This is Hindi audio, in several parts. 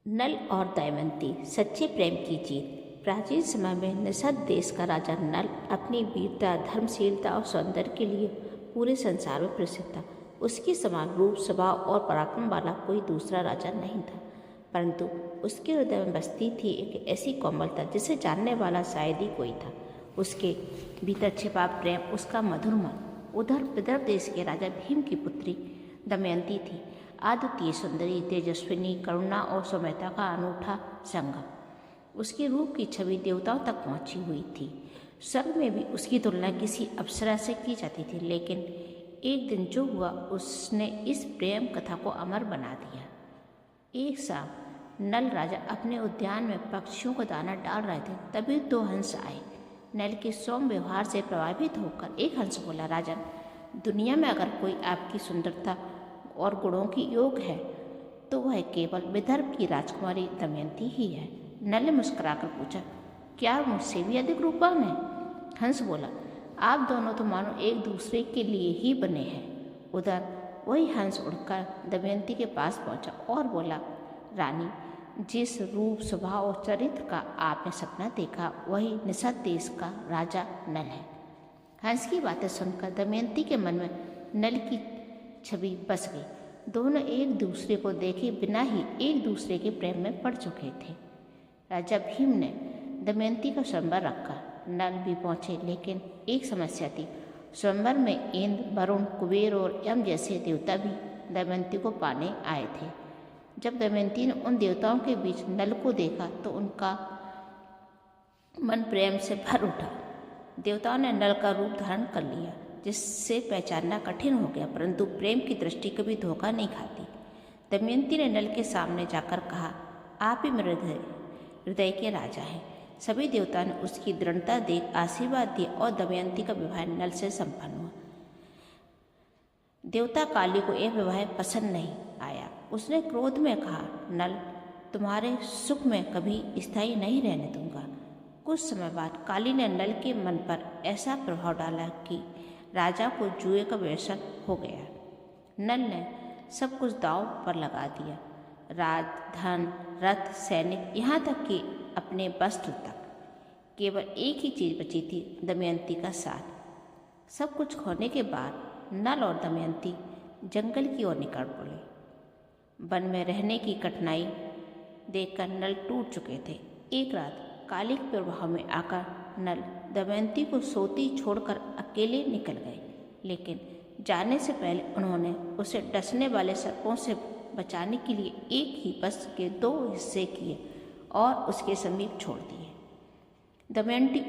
नल और दमयंती सच्चे प्रेम की जीत। प्राचीन समय में निषद देश का राजा नल अपनी वीरता, धर्मशीलता और सौंदर्य के लिए पूरे संसार में प्रसिद्ध था। उसके समान रूप, स्वभाव और पराक्रम वाला कोई दूसरा राजा नहीं था, परंतु उसके हृदय में बसती थी एक ऐसी कोमलता जिसे जानने वाला शायद ही कोई था। उसके भीतर छिपा प्रेम, उसका मधुर मन। उधर विदर्भ देश के राजा भीम की पुत्री दमयंती थी। अद्वितीय सुंदरी, तेजस्विनी, करुणा और सौम्यता का अनूठा संगम। उसके रूप की छवि देवताओं तक पहुंची हुई थी। स्वर्ग में भी उसकी तुलना किसी अप्सरा से की जाती थी, लेकिन एक दिन जो हुआ उसने इस प्रेम कथा को अमर बना दिया। एक शाम नल राजा अपने उद्यान में पक्षियों को दाना डाल रहे थे, तभी दो हंस आए। नल के सौम्य व्यवहार से प्रभावित होकर एक हंस बोला, राजन, दुनिया में अगर कोई आपकी सुंदरता और गुणों की योग है तो वह केवल विदर्भ की राजकुमारी दमयंती ही है। नल ने मुस्कुराकर पूछा, क्या मुझसे भी अधिक रूपवान है? हंस बोला, आप दोनों तो मानो एक दूसरे के लिए ही बने हैं। उधर वही हंस उड़कर दमयंती के पास पहुंचा और बोला, रानी, जिस रूप, स्वभाव और चरित्र का आपने सपना देखा वही निषद देश का राजा नल है। हंस की बातें सुनकर दमयंती के मन में नल की छवि बस गई। दोनों एक दूसरे को देखे बिना ही एक दूसरे के प्रेम में पड़ चुके थे। राजा भीम ने दमयंती का स्वयंवर रखा। नल भी पहुंचे, लेकिन एक समस्या थी। स्वयंवर में इंद्र, वरुण, कुबेर और यम जैसे देवता भी दमयंती को पाने आए थे। जब दमयंती ने उन देवताओं के बीच नल को देखा तो उनका मन प्रेम से भर उठा। देवताओं ने नल का रूप धारण कर लिया, जिससे पहचानना कठिन हो गया, परंतु प्रेम की दृष्टि कभी धोखा नहीं खाती। दमयंती ने नल के सामने जाकर कहा, आप ही मेरे हृदय के राजा हैं। सभी देवताओं ने उसकी दृढ़ता देख आशीर्वाद दिया और दमयंती का विवाह नल से संपन्न हुआ। देवता काली को यह विवाह पसंद नहीं आया। उसने क्रोध में कहा, नल, तुम्हारे सुख में कभी स्थायी नहीं रहने दूंगा। कुछ समय बाद काली ने नल के मन पर ऐसा प्रभाव डाला कि राजा को जुए का व्यसन हो गया। नल ने सब कुछ दांव पर लगा दिया, राज, धन, रथ, सैनिक, यहाँ तक कि अपने वस्त्र तक। केवल एक ही चीज बची थी, दमयंती का साथ। सब कुछ खोने के बाद नल और दमयंती जंगल की ओर निकल पड़े। वन में रहने की कठिनाई देखकर नल टूट चुके थे। एक रात कालिक प्रभाव में आकर नल दमयंती को सोती छोड़कर अकेले निकल गए, लेकिन जाने से पहले उन्होंने उसे डसने वाले सर्पों से बचाने के लिए एक ही वस्त्र के 2 हिस्से किए और उसके समीप छोड़ दिए। दमयंती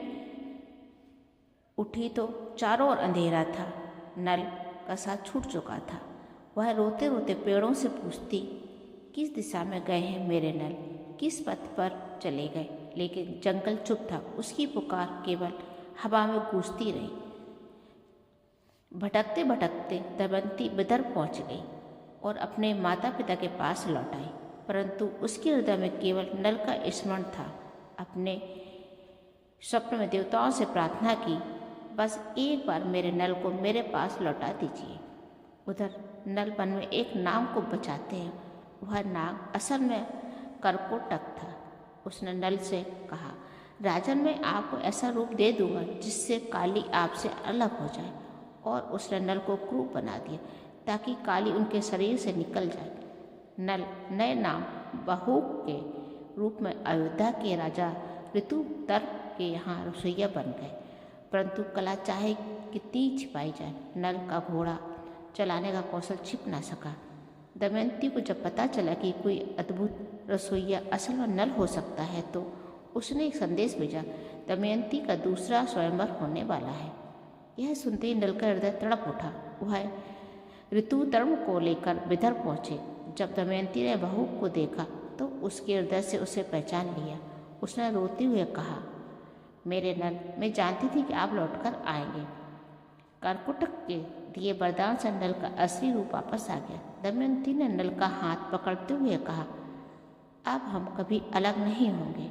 उठी तो चारों ओर अंधेरा था। नल का साथ छूट चुका था। वह रोते रोते पेड़ों से पूछती, किस दिशा में गए हैं मेरे नल? किस पथ पर चले गए? लेकिन जंगल चुप था। उसकी पुकार केवल हवा में गूंजती रही। भटकते भटकते दमयंती विदर्भ पहुंच गई और अपने माता पिता के पास लौट आई, परंतु उसके हृदय में केवल नल का स्मरण था। अपने स्वप्न में देवताओं से प्रार्थना की, बस एक बार मेरे नल को मेरे पास लौटा दीजिए। उधर नल वन में एक नाग को बचाते हैं। वह नाग असल में करकोटक था। उसने नल से कहा, राजन, मैं आपको ऐसा रूप दे दूंगा जिससे काली आपसे अलग हो जाए। और उसने नल को क्रूप बना दिया ताकि काली उनके शरीर से निकल जाए। नल नए नाम बहूक के रूप में अयोध्या के राजा ऋतुदर्भ के यहाँ रसोइया बन गए, परंतु कला चाहे कितनी छिपाई जाए, नल का घोड़ा चलाने का कौशल छिप ना सका। दमयंती को जब पता चला कि कोई अद्भुत रसोइया असल में नल हो सकता है, तो उसने एक संदेश भेजा, दमयंती का दूसरा स्वयंवर होने वाला है। यह सुनते ही नल का हृदय तड़प उठा। वह ऋतुदर्भ को लेकर विदर्भ पहुंचे। जब दमयंती ने बहू को देखा तो उसके हृदय से उसे पहचान लिया। उसने रोते हुए कहा, मेरे नल, मैं जानती थी कि आप लौटकर आएंगे। करकोटक के दिए वरदान से नल का असली रूप वापस आ गया। दमयंती ने नल का हाथ पकड़ते हुए कहा, अब हम कभी अलग नहीं होंगे।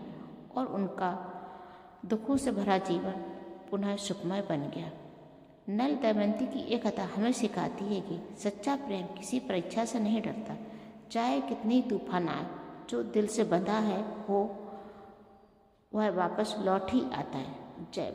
और उनका दुखों से भरा जीवन पुनः सुखमय बन गया। नल दमयंती की एक कथा हमें सिखाती है कि सच्चा प्रेम किसी परीक्षा से नहीं डरता, चाहे कितनी तूफान आए। जो दिल से बंधा है वह वापस लौट ही आता है। जय